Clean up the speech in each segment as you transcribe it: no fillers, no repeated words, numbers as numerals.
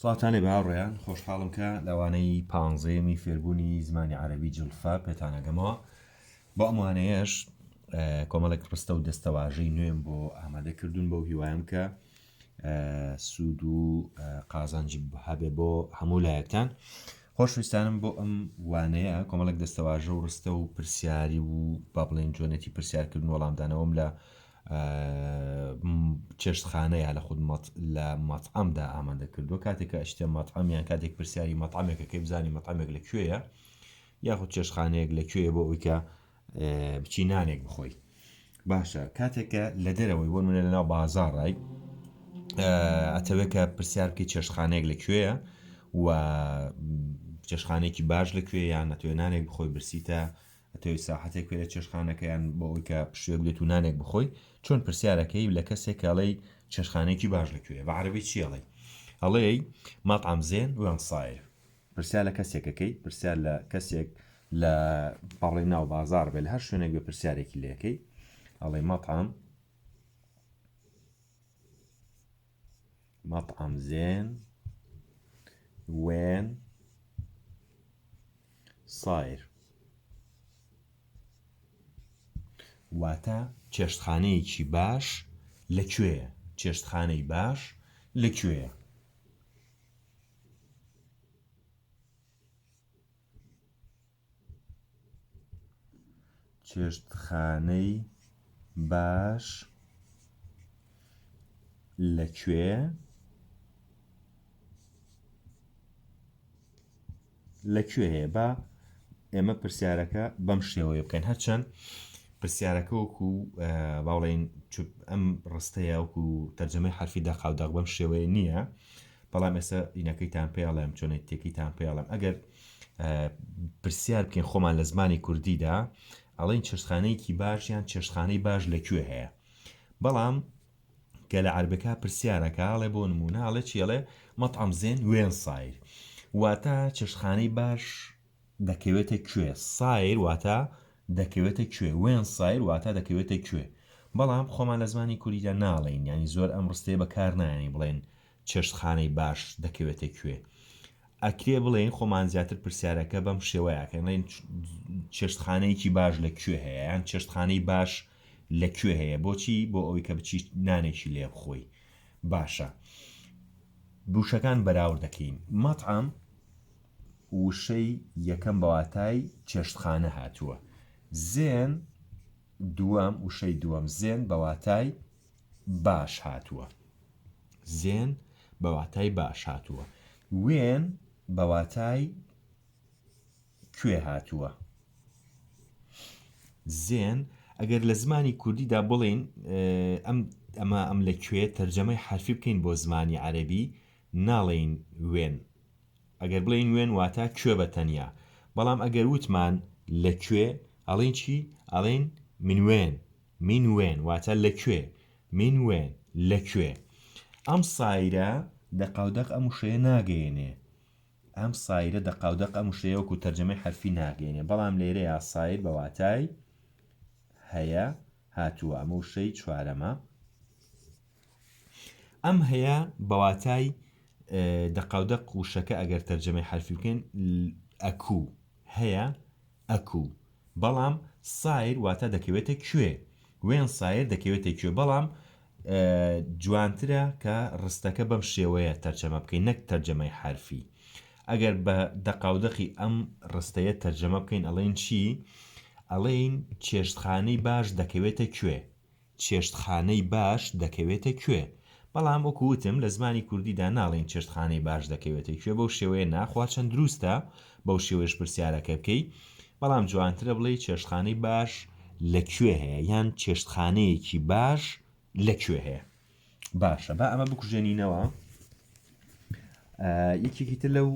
سڵاتانێ باوڕێیان خۆشحاڵم کە لەوانەی پانزەیەمی فێربوونی زمانی عەرەبی جڵفا پێتانەگەمەوە بۆ ئەموانەیەش کۆمەڵێک ڕستە و دەستەواژەی نوێم بۆ ئامادەکردوون بۆ هیوایم کە سوود و قازانجی هەبێ بۆ هەموو لایەکتان. خۆشویستانم بۆ ئەم وانەیە کۆمەڵێک دەستەواژە و ڕستە و پرسیاری و با بڵێن جوێنێتی پرسیارکردن وەڵامدانەوەم لە چێشتخانەیە لە خود لە مەطعەمدا ئامادە کردووە کاتێککە ئەشتێ مەطعەمیان کاتێک پرسیاری مەطعەمێکەکەی بزانی مەطعەمێک لەکوێیە یاخود چێشتخانەیەک لەکوێیە بۆ ئەوەی کە بچی نانێک بخۆی. باشە کاتێککە لە دەرەوەی بۆ منە لەناو بازاڕای ئەتەوێت کە پرسیار بکەی چێشتخانەیەک لەکوێیە و چێشتخانەیەکی باش لەکوێ یان نەتوێت نانێک بخۆی برسیتە ئەتەوەی ساحەتێک پێ لە چێشتخانەکەیان بۆ ئەوەی کە شوێ بێت و نانێک بخۆی چۆن پرسیارەکەی لە کەسێک ئەڵێی چێشتخانەیەکی باش لەکوێیە بە عەرەبی چی ئەڵێی؟ ئەڵێی مەطعەم زێن وێن صایر. پرسیار لە کەسێکەکەی پرسیار لە کەسێک لە پەڕی ناو بازار بێت لە هەر شوێنێک بێ پرسیارێکی لەکەی ئەڵێی مەطعەم زێن وێن صایر واتە چێشتخانەیەکی باش لەکوێیە؟ چێشتخانەی باش لەکوێیە؟ چێشتخانەی باش لەکوێیە؟ لەکوێیە؟ با ئێمە پرسیارەکە بەم شێوەیە بکەین هەرچەند پرسیارەکە وەکو باوڵێن ئەم ڕستەیە وەکو تەرجەمەی حرفی دەقاودەق بەم شێوەیە نییە، بەڵام ئێستا ئینەکەیتان پێڵێم چۆنێتێکیتان پێڵێم ئەگەر پرسیار بکەین خۆمان لە زمانی کوردیدا ئەڵێن چێشتخانەیەکی باش یان چێشتخانەی باش لەکوێ هەیە، بەڵام کە لە عەربەکە پرسیارەکە ئەڵێ بۆ نمونە ئەڵێ چیڵێ مەطعەم زێن وێن صایر واتە چێشتخانەی باش دەکەوێتە کوێ؟ صایر واتە دەکەوێتە کوێ، وێن صایر واتە دەکەوێتە کوێ، بەڵام خۆمان لە زمانی کوردیدا ناڵێن ینی زۆر ئەم ڕستەیە بەکار نایێنی بڵێن چێشتخانەی باش دەکەوێتە کوێ. ئەکرێ بڵێن خۆمان زیاتر پرسیارەکە بەم شێوەیەکەڵێن چێشتخانەیەکی باش لەکوێ هەیە یان چێشتخانەی باش لەکوێ هەیە بۆچی؟ بۆ ئەوەی کە بچیت نانێکی لێ بخۆی. باشە بوشەکان بەراورد دەکەین. مەطعەم وشەی یەکەم بەواتای چێشتخانە هاتووە، زێن دووەم وشەی دووەم زێن بەواتای باش هاتووە، زێن بەواتای باش هاتووە، وێن بەواتای کوێ هاتووە؟ زێن ئەگەر لە زمانی کوردیدا بڵێن ئەم لەکوێ تەرجەمەی حرفی بکەین بۆ زمانی عەرەبی ناڵێن وێن، ئەگەر بڵێن وێن واتە کوێ بەتەنیا، بەڵام ئەگەر وتمان لەکوێ ئەڵێن چی؟ ئەڵێن من وێن واتە لەکوێ، من وێن لەکوێ. ئەم سایرە دەقاودەق ئەم وشەیە ناگەیەنێ، ئەم سایرە دەقاودەق ئەم وشەیە وەکو تەرجەمەی حرفی ناگەیەنێ، بەڵام لێرەیە سایر بەواتای هەیە هاتووە، ئەمە وشەی چوارەمە. ئەم هەیە بەواتای دەقاودەق وشەکە ئەگەر تەرجەمەی حرفی بکەین ئەکوو، هەیە ئەکوو، بەڵام سایر واتە دەکەوێتە کوێ، وێن سایر دەکەوێتە کوێ، بەڵام جوانترە کە ڕستەکە بەم شێوەیە تەرجەمە بکەین نەک تەرجەمەی حرفی. ئەگەر بە دەقاودەقی ئەم ڕستەیە تەرجەمە بکەین ئەڵێن چی؟ ئەڵێن چێشتخانەی باش دەکەوێتە کوێ، چێشتخانەی باش دەکەوێتە کوێ، بەڵام وەکو وتم لە زمانی کوردیدا ناڵێن چێشتخانەی باش دەکەوێتە کوێ، بەو شێوەیە ناخوا چەند دروستە بەو شێوەیەش پرسیارەکە بکەی، بەڵام جوانترە بڵێ چێشتخانەی باش لەکوێ هەیە یان چێشتخانەیەکی باش لەکوێ هەیە. باشە با ئەمە بکوژێنینەوە. یەکێکی تر لەو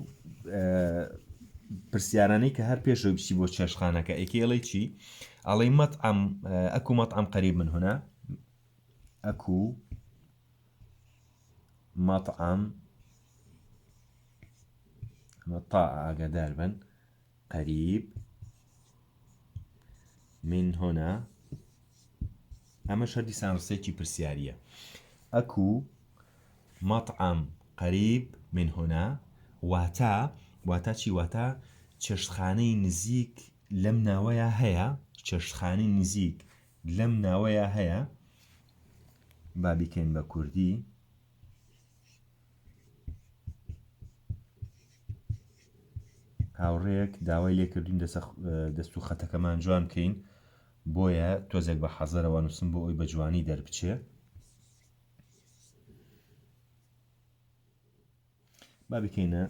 پرسیارانەی کە هەر پێشەوەی بچی بۆ چێشتخانەکە ئەیکەی ئەڵێ چی؟ ئەڵێ مەطعەم ئەکو مەطعەم قەریب من هنا، ئەکو مەطعەم تا ئاگادار بن قەریب من هنا، ئەمە شەردی سانڕسێکی پرسیاریە. ئەکو مەطعەم قەریب من هنا واتە چی واتە چێشتخانەی نزیک لەم ناوەیە هەیە چێشتخانەی نزیک لەم ناوەیە هەیە با بیکەین بە کوردی هاوڕێک داوای لێکردوین دەست و خەتەکەمان جوان بکەین بۆیە تۆزێک بە حەزەرەوە نووسم بۆ ئەوی بە جوانی دەربچێ با بکەینە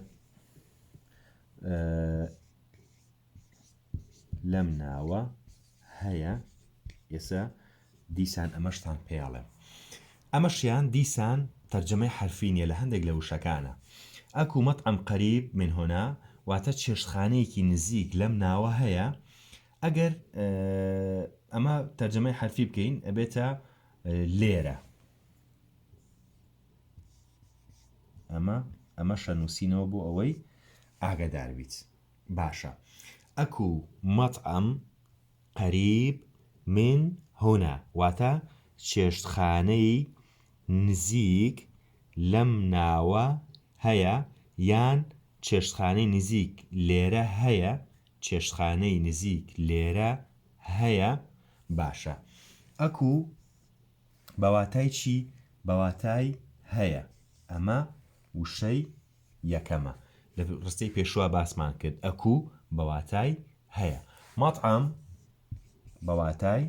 لەم ناوە هەیە ئێستا دیسان ئەمەشتان پێڵێ ئەمەشیان دیسان تەرجەمەی حرفینیە لە هەندێک لە وشەکانە ئەکو مەطعەم قەریب من هنا واتە چێشتخانەیەکی نزیک لەم ناوە هەیە ئەگەر ئەمە تەرجەمەی حرفی بکەین ئەبێتە لێرە ئەمەشە نووسینەوە بۆ ئەوەی ئاگادار بیت باشە ئەکو مەطعەم قەریب من هنا واتە چێشتخانەی نزیک لەم ناوە هەیە یان چێشتخانەی نزیک لێرە هەیە چێشتخانەی نزیک لێرە هەیە باشە ئەکو بەواتای چی بەواتای هەیە ئەمە وشەی یەکەمە لە ڕستەی پێشوە باسمان کرد ئەکو بەواتای هەیە مەطعەم بەواتای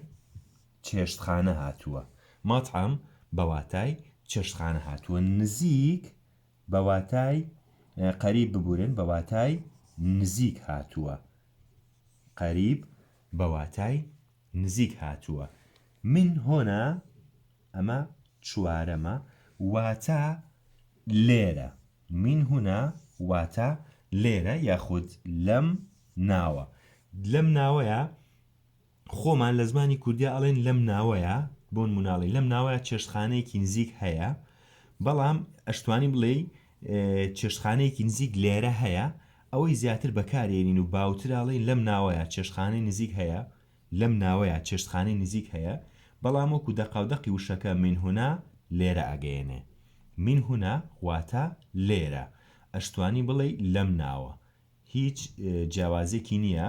چێشتخانە هاتووە مەطعەم بەواتای چێشتخانە هاتووە نزیک بەواتای قەریب ببورن بەواتای نزیک هاتووە قەریب بەواتای نزیک هاتووە من هۆنا ئەمە چوارەمە واتە لێرە من هۆنا واتە لێرە یاخود لەم ناوە لەم ناوەیە خۆمان لە زمانی کوردیا ئەڵێن لەم ناوەیە بۆن مناڵی لەم ناوەیە چێشتخانەیەکی نزیک هەیە بەڵام ئەشتوانی بڵێ چێشتخانەیەکی نزیک لێرە هەیە ئەوەی زیاتر بەکارێنین و باوتراڵی لەم ناوەیە چێشتخانەی نزیک هەیە لەم ناوەیە چێشتخانەی نزیک هەیە بەڵام وەکو دەقاودەقی وشەکە من هنا لێرە ئەگەیەنێ من هنا واتە لێرە ئەشتوانی بڵێ لەم ناوە هیچ جیاوازێکی نییە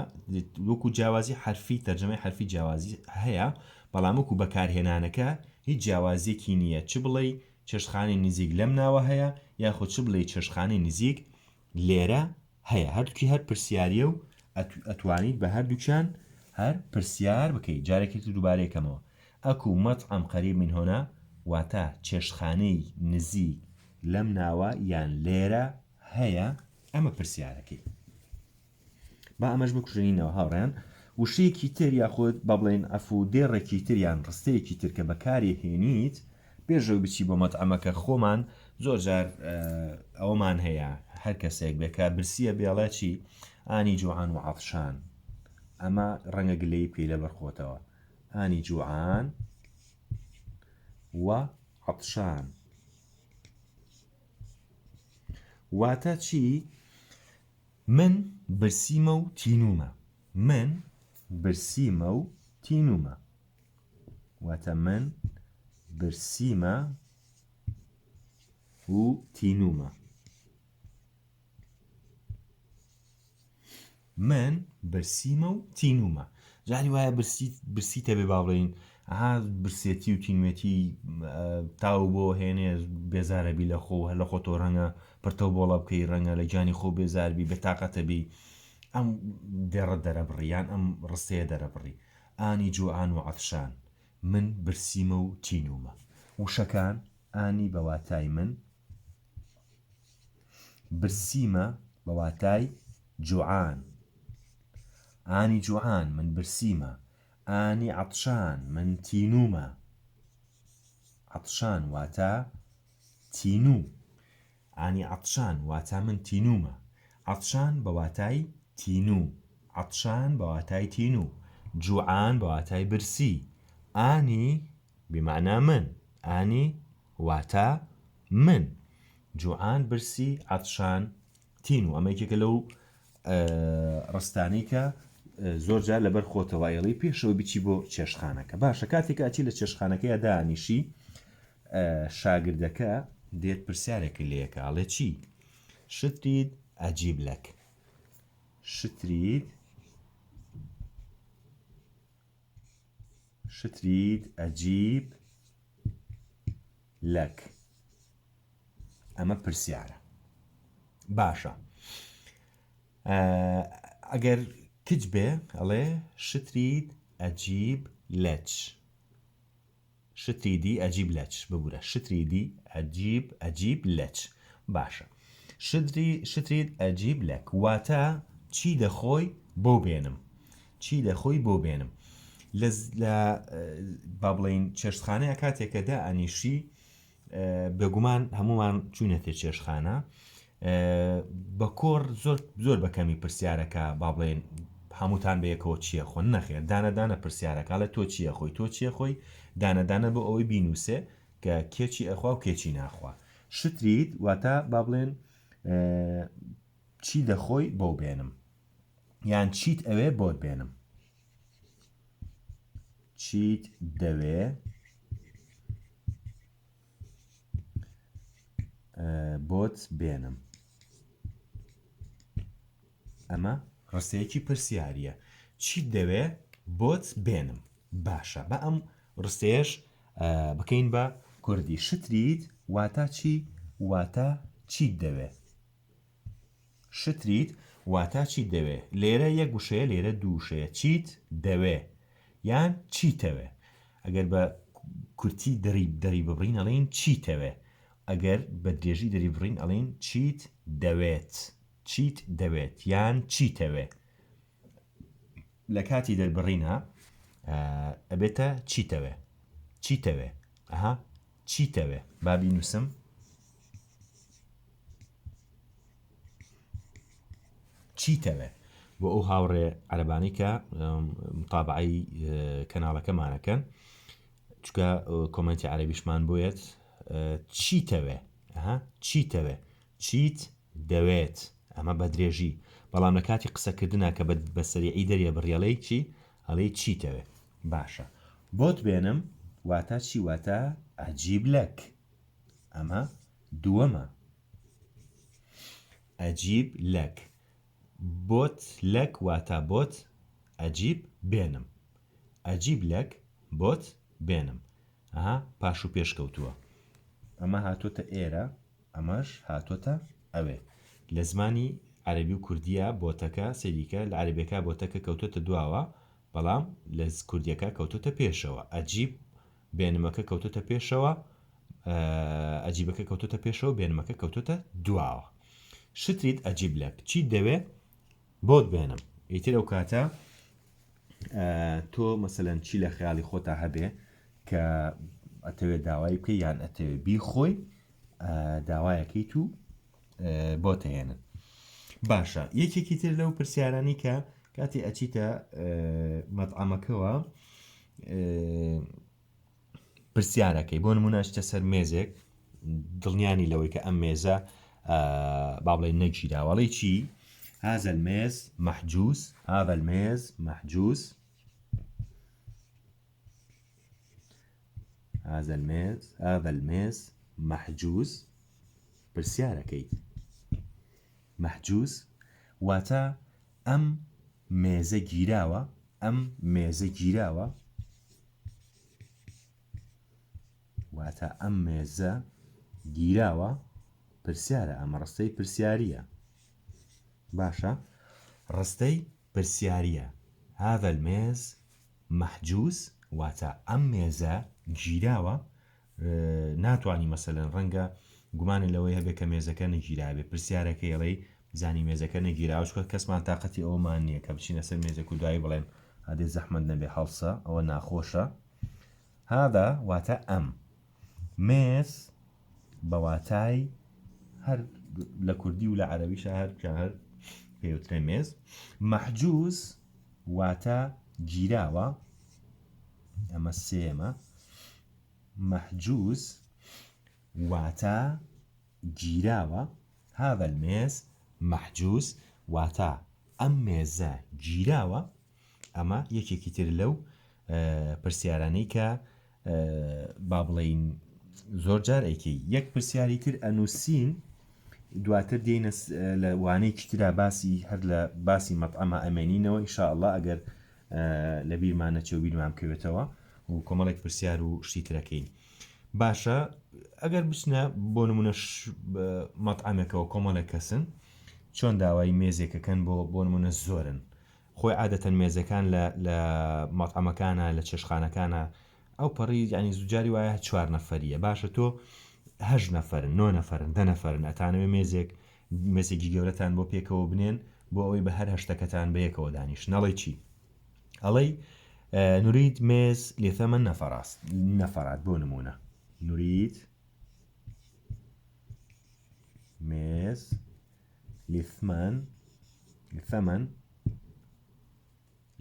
وەکو جیاوازی حرفی تەرجەمەی حرفی جیاوازی هەیە بەڵام وەکو بەکارهێنانەکە هیچ جیاوازێکی نییە چ بڵێ چێشتخانەی نزیک لەم ناوە هەیە یاخود چ بڵێ چێشتخانەی نزیک لێرە هەیە هەردووکی هەر پرسیاریە و ئەتوانیت بە هەردووچیان هەر پرسیار بکەیت جارێکی دووبارەیەکەمەوە ئەکو مەطعەم قەریب من هنا واتە چێشتخانەی نزیک لەم ناوە یان لێرە هەیە ئەمە پرسیارەکەی با ئەمەش بکوژێنینەوە هاوڕێیان وشەیەکی تر یاخود با بڵێن ئەفو دێڕێکی تر یان ڕستەیەکی تر کە بەکاری هێنیت بێژەو بچی بۆ مەطعەمەکە خۆمان زۆر جار ئەوەمان هەیە هەر کەسێک بێکە برسیە بێڵە چی ئانی جوعان و عەطشان ئەمە ڕەنگە گلەی پێی لە بەرخۆتەوە ئانی جوعان و عەطشان واتە چی من برسیمە و تینومە من برسیمە و تینومە واتە من برسیمە و تینومە من برسیمە و تینومە جاری وایە برسیتە بێ باڵێن برسێتی و تینوێتی تاو بۆ هێنێ بێزارەبی لە خۆ هەر لە خۆتۆ ڕەنگە پرتەو بۆڵە بکەی ڕەنگە لە جانی خۆ بێزاربی بێتاقەتە بی ئەم دێڕە دەرەبڕیان ئەم ڕستەیە دەرەبڕی ئانی جوعان و عەطشان من برسیمە و تینومە وشەکان ئانی بەواتای من برسیمە بەواتای جوعان ئانی جوعان من برسیمە ئانی عەطشان من تینومە عەطشان واتە تینوو ئانی عەطشان واتە من تینومە عەطشان بەواتای تینوو عەطشان بەواتای تینوو جوعان بەواتای برسی ئانی بمعنى من ئانی واتە من جوعان برسی عەطشان تینوو ئەمە یەکێکە لەو ڕستانەی کە زۆر جار لەبەر خۆتەوایەڵی پێشەوە بچی بۆ چێشتخانەکە باشە کاتێک ئاچی لە چێشتخانەکەیە دانیشی شاگردەکە دێت پرسیارێکی لێکە ئەڵێ چی شترید ئەجیب لەک شترید ئەجیب لەک ئەمە پرسیارە باشە ئەگەر کچ بێ ئەڵێ شترید ئەجیب لەچ شتریدی ئەجیب لەچ ببوورە شتریدی ئەجیب لەچ باشە شترید ئەجیب لەک واتە چی دەخۆی بۆ بێنم لە با بڵێین چێشتخانەیە کاتێکە ئەنیشی بێگومان هەمومان چوونەتێ چێشتخانە بە کۆڕ زۆر بەکەمی پرسیارەکە با بڵێن هەمووتان بەیەکەوە چییە خۆن نەخێر دانەدانە پرسیارەکە لە تۆ چییە خۆی دانەدانە بۆ ئەوەی بینوسێ کە کێکی ئەخوا و کێکی ناخوا شترید واتە با بڵێن چی دەخۆی بۆ بێنم یان چیت ئەوێ بۆت بێنم چیت دەوێ بۆت بێنم ئەمە ڕستەیەکی پرسیاریە چیت دەوێ بۆت بێنم باشە بە ئەم ڕستەیەش بکەین بە کوردی شترید واتە چی واتە چیت دەوێ شترید واتە چیت دەوێ لێرە یەک وشەیە لێرە دوو وشەیە چیت دەوێ یان چیتەوێ ئەگەر بە کورتی دەری ببڕین ئەڵێن چیتەوێ ئەگەر بە درێژی دەری بڕین ئەڵێن چیت دەوێت یان چیتەوێ لە کاتی دەربڕینە ئەبێتە چیتەوێ ئەها چیتەوێ بابی نووسم چیتەوێ بۆ ئەو هاوڕێ عەرەبانی کە متابعەی کەناڵەکەمانەکەن چکە کۆمنتی عەرەبیشمان بۆیەت چیتەوێ چیت دەوێت ئەمە بە درێژی بەڵام لە کاتی قسەکردنە کە بە سەریعی دەریە بڕیەڵەی چی ئەڵێ چیتەوێ باشە بۆت بێنم واتە چی واتە ئەجیب لەک ئەمە دووەمە ئەجیب لەک بۆت لەک واتە بۆت ئەجیب بێنم ئەجیب لەک بۆت بێنم ئەها پاش و پێشکەوتووە ئەمە هاتۆتە ئێرە ئەمەش هاتۆتە ئەوێ لە زمانی عەرەبی و کوردیە بۆتەکە سەریکە لە عەرەبیەکە بۆتەکە کەوتۆتە دواوە بەڵام لە کوردیەکە کەوتۆتە پێشەوە ئەجیب بێنمەکە کەوتۆتە پێشەوە ئەجیبەکە کەوتۆتە پێشەوە بێنمەکە کەوتۆتە دواوە شتریت ئەجیب لەک چی دەوێ بۆت بێنم ئیتر ئەو کاتە تۆ مەسەلەن چی لە خەیاڵی خۆتا هەبێ کە ئەتەوێت داوای بکەی یان ئەتەوێت بیخۆی داوایەکەیت و بۆتە هێنن باشە یەکێکی تر لەو پرسیارانی کە کاتی ئەچیتە مەطعەمەکەوە پرسیارەکەی بۆ نمونەشتە سەر مێزێک دڵنیانی لەوەی کە ئەم مێزە با بڵێن نەگیراوەڵی چی هذا الميز محجوز هذا الميز محجوز پرسیارەکەیت محجوز واتە ئەم مێزە گیراوە واتە ئەم مێزە گیراوە پرسیارە ئەمە ڕستەی پرسیاریە باشە ڕستەی پرسیاریە هذا الميز محجوز واتە ئەم مێزە گیراوە ناتوانانی مەسەلەن ڕەنگە گومانی لەوەی هەبێت کە مێزەکە نەگیرابێ پرسیارەکەی ئەڵێ زانی مێزەکە نەگیراوە کەسمان تااقەتی ئەومان نییە کە بچینە سەر مێزێک و دوایی بڵێن هەدێ زەحمەت نەبێ هەڵسە ئەوە ناخۆشە هذا واتە ئەم مێز بەواتای هەر لە کوردی و لە عەرەبیشە هەر پێوترێ مێز محجوز واتە گیراوە ئەمە سێمە محجوز واتە گیراوە هذا الميز محجوز واتە ئەم مێزە گیراوە ئەمە یەکێکی تر لەو پرسیارانەی کە با بڵێین زۆر جار ئەیکەی یەک پرسیاری تر ئەنووسین دواتر دێنە لە وانەیەکی ترا باسی هەر لە باسی مەطعەمە ئەمێنینەوە ئینشاءالله ئەگەر لە بیرمان نەچێ و بیرمان بکەوێتەوە و کۆمەڵێک پرسیار و شتی ترەکەین. باشە ئەگەر بچنە بۆ نمونە مەطعەمێکەوە کۆمەڵێک کەسن چۆن داوای مێزێکەکەن بۆ نمونە زۆرن خۆی عادەتەن مێزەکان لە مەطعەمەکانە لە چێشخانەکانە ئەو پەڕی یعنی زوجاری وایە 4 نەفەریە باشە تۆ 8 نەفەرن 9 نەفەرن 10 نەفەرن ئەتانەوێ مێزێکی گەورەتان بۆ پێکەوە بنێن بۆ ئەوەی بە هەر هەشتەکەتان بەیەکەوە دانیش نەڵی چی ئەڵەی نورید مێز لثمن نەفەرات بۆ نمونە نورید مێز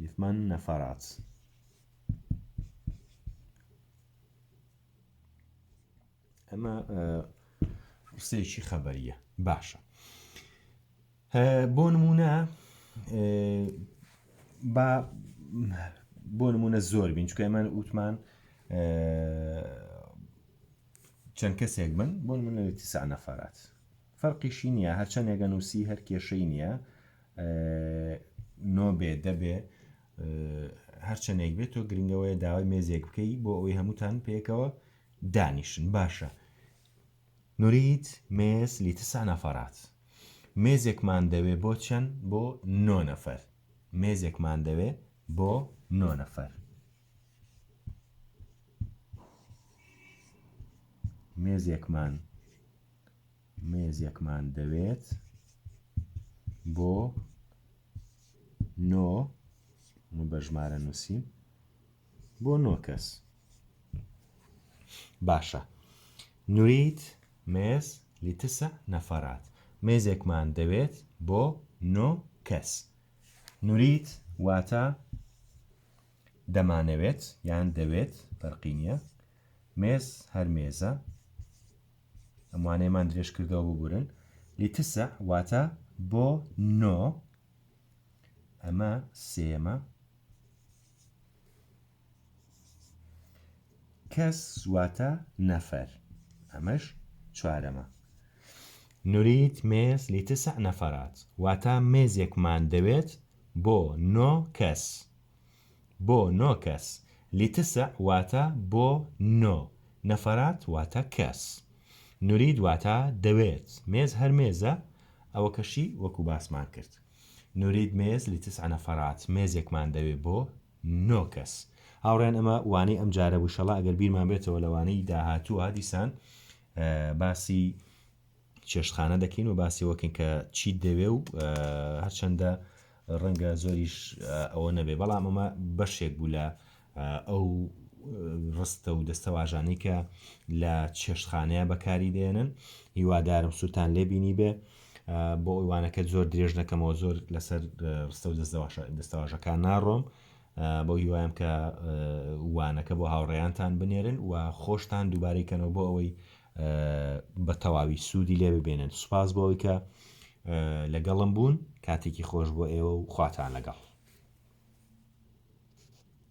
لثمن نەفەرات ئەمە ڕستەیەکی خەبەریە باشە بۆ نمونە بۆ نمونە زۆر بین چکە ئەمە وتمان چەند کەسێک بن بۆ نمونە 9 نەفەرات فەرقیشی نییە هەرچەندێگە نووسی هەر کێشەی نییە نۆ بێ دەبێ هەرچەندێک بێت تۆ گرنگەوەی داوای مێزێک بکەی بۆ ئەوەی هەمووتان پێکەوە دانیشن باشە نورید مێز لی 9 نەفەرات مێزێکمان دەوێ بۆ چەند بۆ 9 نەفەر مێزێکمان دەوێ بۆ 9 نەفەر مێزێکمان دەوێت بۆ 9 بە ژمارە نووسیم بۆ 9 کەس باشە نورید مێز لی 9 نەفەرات مێزێکمان دەوێت بۆ 9 کەس نورید واتە دەمانەوێت یان دەوێت فەرقی نییە مێز هەر مێزە ئەموانەیەمان درێژ کردەوە ببورن لی 9 واتە بۆ 9 ئەمە سێمە کەس واتە نەفەر ئەمەش چوارەمە نورید مێز لی 9 نەفەرات واتە مێزێکمان دەوێت بۆ 9 کەس بۆ 9 کەس لی 9 واتە بۆ 9 نەفەرات واتە کەس نورید واتە دەوێت مێز هەر مێزە ئەوە کەشی وەکو باسمان کرد نورید مێز لی 9 نەفەرات مێزێکمان دەوێت بۆ 9 کەس هاوڕێن ئەمە وانەی ئەم جارە بووشەڵا ئەگەر بیرمان بێتەوە لەوانەی داهاتووە دیسان باسی چێشتخانە دەکەین و باسی وەکەین کە چی دەوێ و هەرچەندە ڕەنگە زۆریش ئەوە نەبێ بەڵام ئەمە بەشێک بوو لە ئەو ڕستە و دەستەواژانەی کە لە چێشتخانەیە بەکاری دێنن هیوادارم سووتان لێبینی بێ بۆ ئەوانەکە زۆر درێژ نەکەمەوە زۆر لەسەر ڕستە و دەستەواژەکان ناڕۆم بۆ هیوایم کە وانەکە بۆ هاوڕێیانتان بنێرن و خۆشتان دووبارەیکەنەوە بۆ ئەوەی بە تەواوی سوودی لێ ببێنن سوپاس بۆ ئەوەی کە لەگەڵم بوون کاتێکی خۆش بۆ ئێوە و خواتان لەگەڵ